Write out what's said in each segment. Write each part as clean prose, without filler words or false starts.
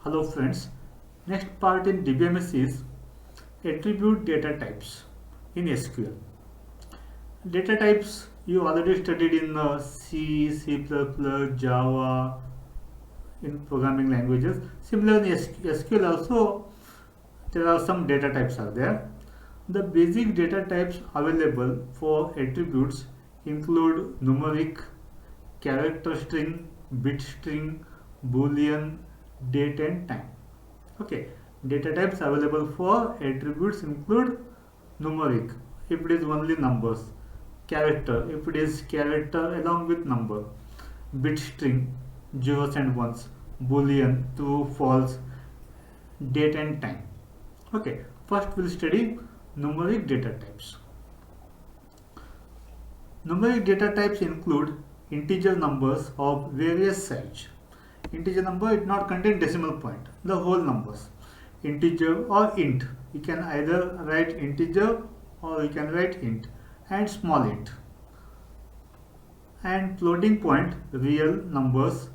Hello friends, next part in DBMS is attribute data types in SQL. Data types you already studied in C, C++, Java, in programming languages. Similarly, in SQL also there are some data types are there. The basic data types available for attributes include numeric, character string, bit string, boolean, date and time. Okay, data types available for attributes include numeric if it is only numbers, character if it is character along with number, bit string zeros and ones, boolean true false, date and time. Okay, first we'll study numeric data types. Numeric data types include integer numbers of various size. Integer number it not contain decimal point, the whole numbers. Integer or int. You can either write integer or you can write int, and small int. And floating point real numbers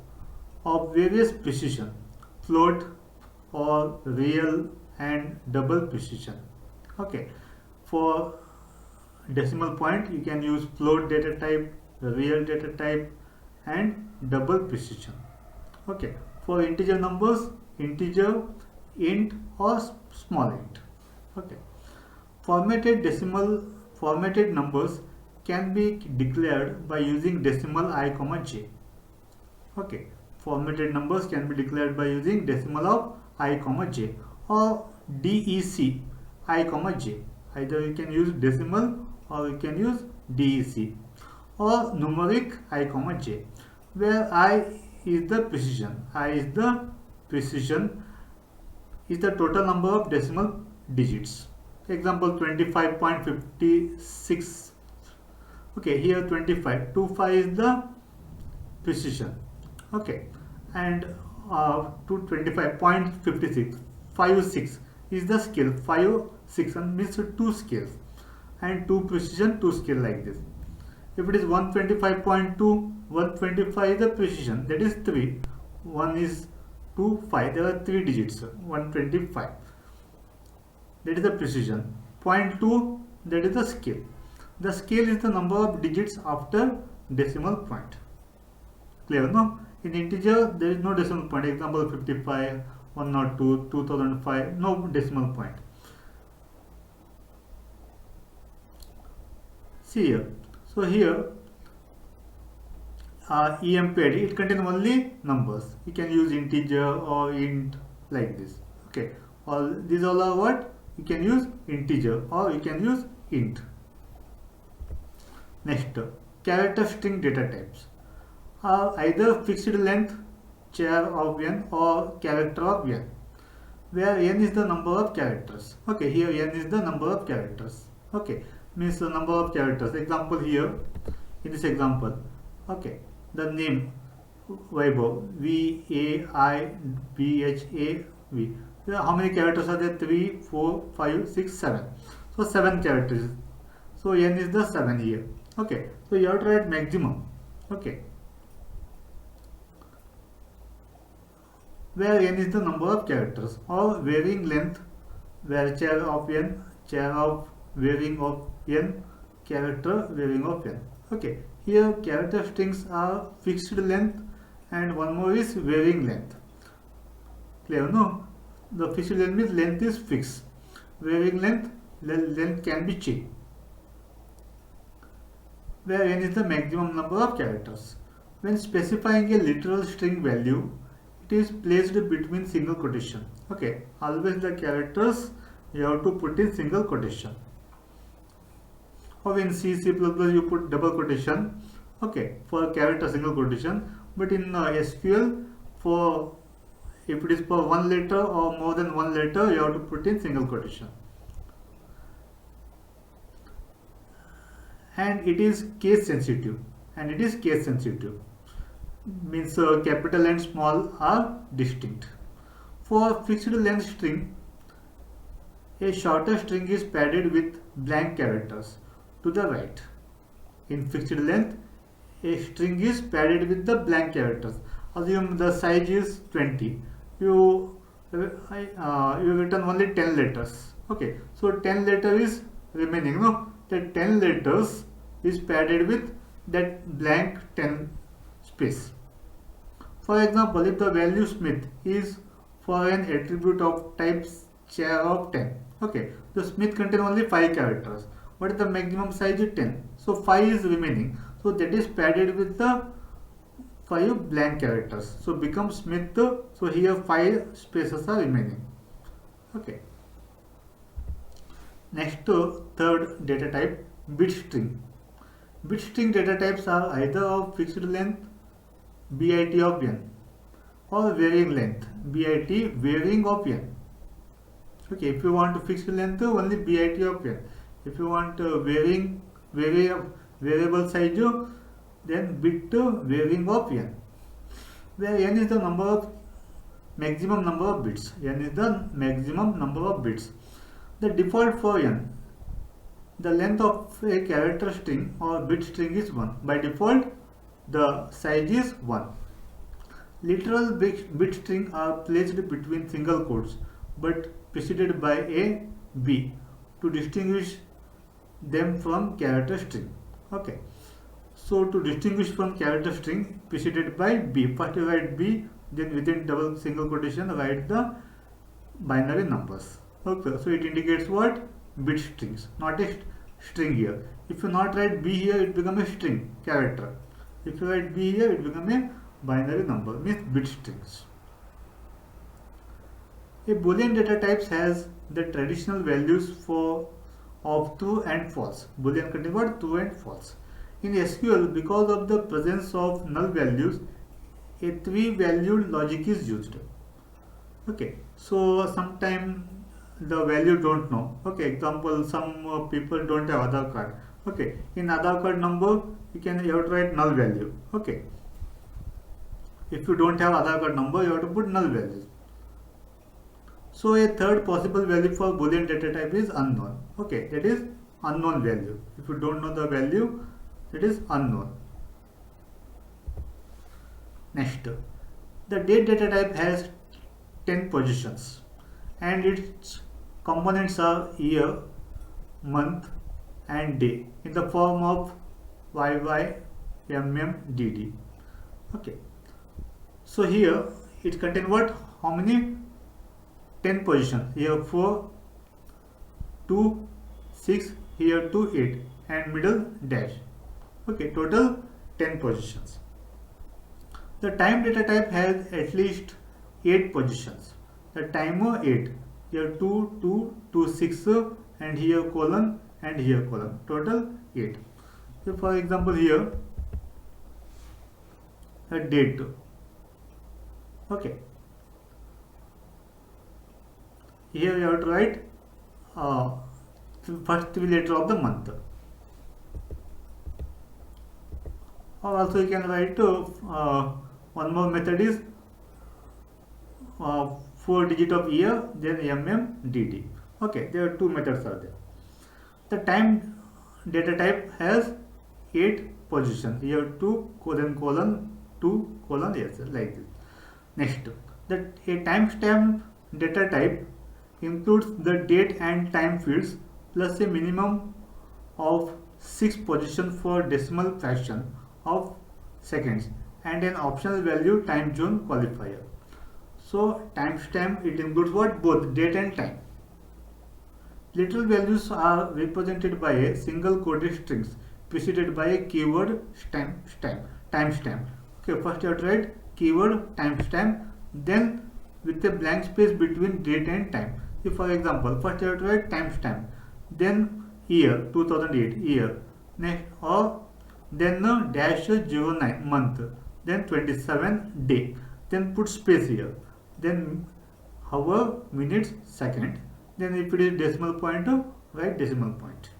of various precision. Float or real and double precision. Okay. For decimal point you can use float data type, real data type and double precision. Okay, for integer numbers, integer, int or small int. Okay, formatted numbers can be declared by using decimal I comma j. Okay, formatted numbers can be declared by using decimal of I comma j or DEC I comma j. Either you can use decimal or you can use DEC or numeric I comma j, where I is the precision. I is the precision is the total number of decimal digits. Example 25.56. Okay, here 25. 25 is the precision. Okay, and to 25.56. 56 is the scale. 6 means 2 scales, and 2 precision, 2 scale like this. If it is 125.2, 125 is the precision, that is 3. 1 is 2, 5. There are 3 digits. 125. That is the precision. 0.2, that is the scale. The scale is the number of digits after decimal point. Clear, no? In integer, there is no decimal point. Example 55, 102, 2005, no decimal point. See here. So here EMPID it contains only numbers. You can use integer or int like this. Okay, these all are what you can use integer or you can use int. Next, character string data types are either fixed length char of n or character of n, where n is the number of characters. Okay, here n is the number of characters. Okay, means the number of characters. Example here, in this example, okay, the name Vaibhav, VAIBHAV. How many characters are there? 3, 4, 5, 6, 7. So 7 characters. So n is the 7 here. Okay, so you have to write maximum. Okay, where n is the number of characters, or varying length, where char of n, char of varying of n, character varying of n. Okay, here character strings are fixed length and one more is varying length. Clear, no? The fixed length means length is fixed. Varying length, length can be changed. Where n is the maximum number of characters. When specifying a literal string value, it is placed between single quotation. Okay, always the characters you have to put in single quotation. Or in C, C++ you put double quotation. Okay, for character single quotation. But in SQL, for if it is for one letter or more than one letter, you have to put in single quotation. And it is case sensitive. Means capital and small are distinct. For fixed length string, a shorter string is padded with blank characters to the right. In fixed length, a string is padded with the blank characters. Assume the size is 20. You you written only 10 letters. Okay, so 10 letter is remaining. No, the 10 letters is padded with that blank 10 space. For example, if the value Smith is for an attribute of type char of 10, okay, the Smith contain only 5 characters. What is the maximum size is 10. So 5 is remaining. So that is padded with the 5 blank characters. So becomes Smith. So here 5 spaces are remaining. Okay. Next, third data type, bit string. Bit string data types are either of fixed length bit of n or varying length bit varying of n. Okay, if you want fixed length, only bit of n. If you want variable size, then bit varying of n, where n is the number of maximum number of bits. N is the maximum number of bits. The default for n, the length of a character string or bit string is 1. By default, the size is 1. Literal bit string are placed between single quotes but preceded by a b to distinguish them from character string. Okay, so to distinguish from character string preceded by b, first you write b, then within double single quotation write the binary numbers. Okay, so it indicates what? Bit strings, not a string here. If you not write b here, it becomes a string character. If you write b here, it becomes a binary number, means bit strings. A Boolean data types has the traditional values of true and false. Boolean contains what? True and false. In SQL, because of the presence of null values, a three-valued logic is used. Okay, so sometimes the value don't know. Okay, example, some people don't have Aadhaar card. Okay, in Aadhaar card number, you have to write null value. Okay, if you don't have Aadhaar card number, you have to put null value. So a third possible value for Boolean data type is unknown. Okay, that is unknown value. If you don't know the value, that is unknown. Next, the date data type has 10 positions and its components are year, month and day in the form of YY, MM, DD. Okay, so here it contains what? How many? 10 positions. Here 4, 2, 6, here 2, 8 and middle dash. Okay, total 10 positions. The time data type has at least 8 positions. The timer 8. Here 2, 2, 2, 6 and here colon and here colon. Total 8. So for example here a date. Okay. Here you have to write first 3 letter of the month. Or also you can write one more method is 4 digit of year, then DD. Okay, there are 2 methods are there. The time data type has 8 positions. Here 2 colon 2 colon, yes, like this. Next, a timestamp data type includes the date and time fields plus a minimum of 6 positions for decimal fraction of seconds and an optional value time zone qualifier. So timestamp, it includes what? Both date and time. Literal values are represented by a single coded strings preceded by a keyword timestamp. Okay, first you have to write keyword timestamp, then with a blank space between date and time. If for example, first you have to write timestamp, then year 2008 year, next or then -09 month, then 27 day, then put space here, then hour, minutes, second, then if it is decimal point, write decimal point.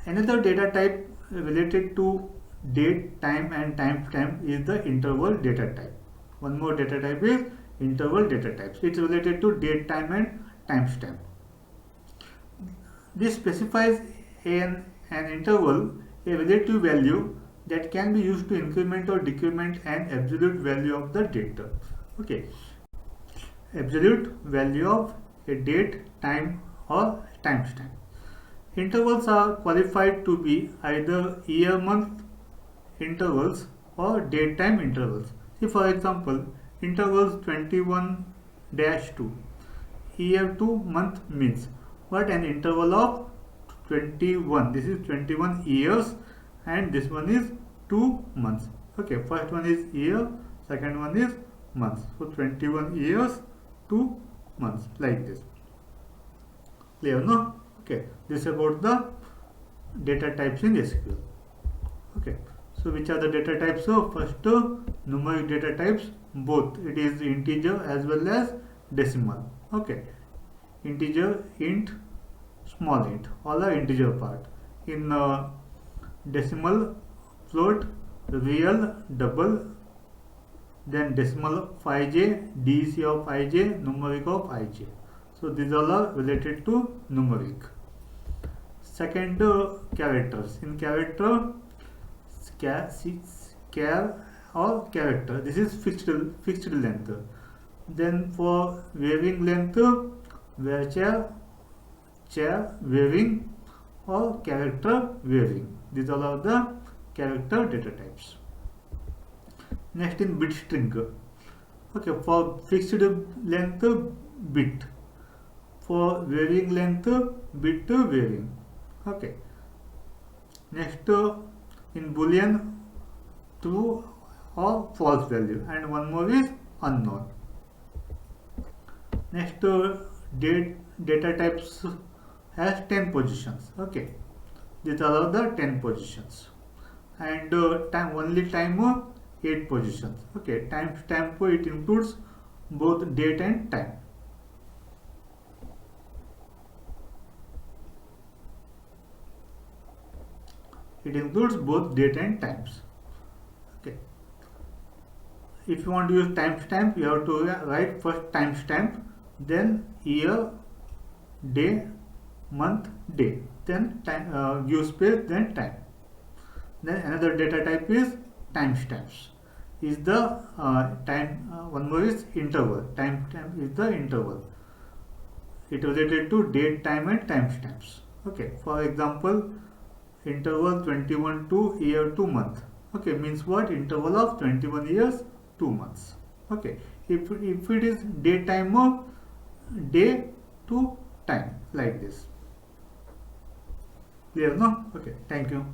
Another data type related to date, time and timestamp is the interval data type. One more data type is interval data types. It's related to date, time and timestamp. This specifies an interval, a relative value that can be used to increment or decrement an absolute value of the data. Okay, absolute value of a date, time or timestamp. Intervals are qualified to be either year-month intervals or date-time intervals. See, for example, intervals 21-2, year to month means what? An interval of 21. This is 21 years and this one is 2 months. Okay, first one is year, second one is months. So 21 years, 2 months, like this. Clear, no? Okay, this is about the data types in SQL. Okay, so which are the data types? So first, numeric data types, both it is integer as well as decimal. Okay, integer, int, small int, all are integer part. In decimal, float, real, double, then decimal of ij, DEC of ij, numeric of ij. So these all are related to numeric. Second, characters. In character, char or character, this is fixed length. Then for varying length, varchar, char, varying or character varying. These all are the character data types. Next, in bit string. Okay, for fixed length, bit. For varying length, bit varying. Okay. Next, in boolean, true or false value, and one more is unknown. Next, data types has 10 positions. Okay, these are the 10 positions, and time 8 positions. Okay, timestamp, it includes both date and time. It includes both date and times. Okay, if you want to use timestamp, you have to write first timestamp, then year, day, month, day, then time, give space, then time. Then another data type is timestamps. Is the one more is interval. Timestamp is the interval. It related to date, time and timestamps. Okay, for example, interval 21 to year to month. Okay, means what? Interval of 21 years, 2 months. Okay, if it is day, time of day to time, like this. Clear, no? Okay, thank you.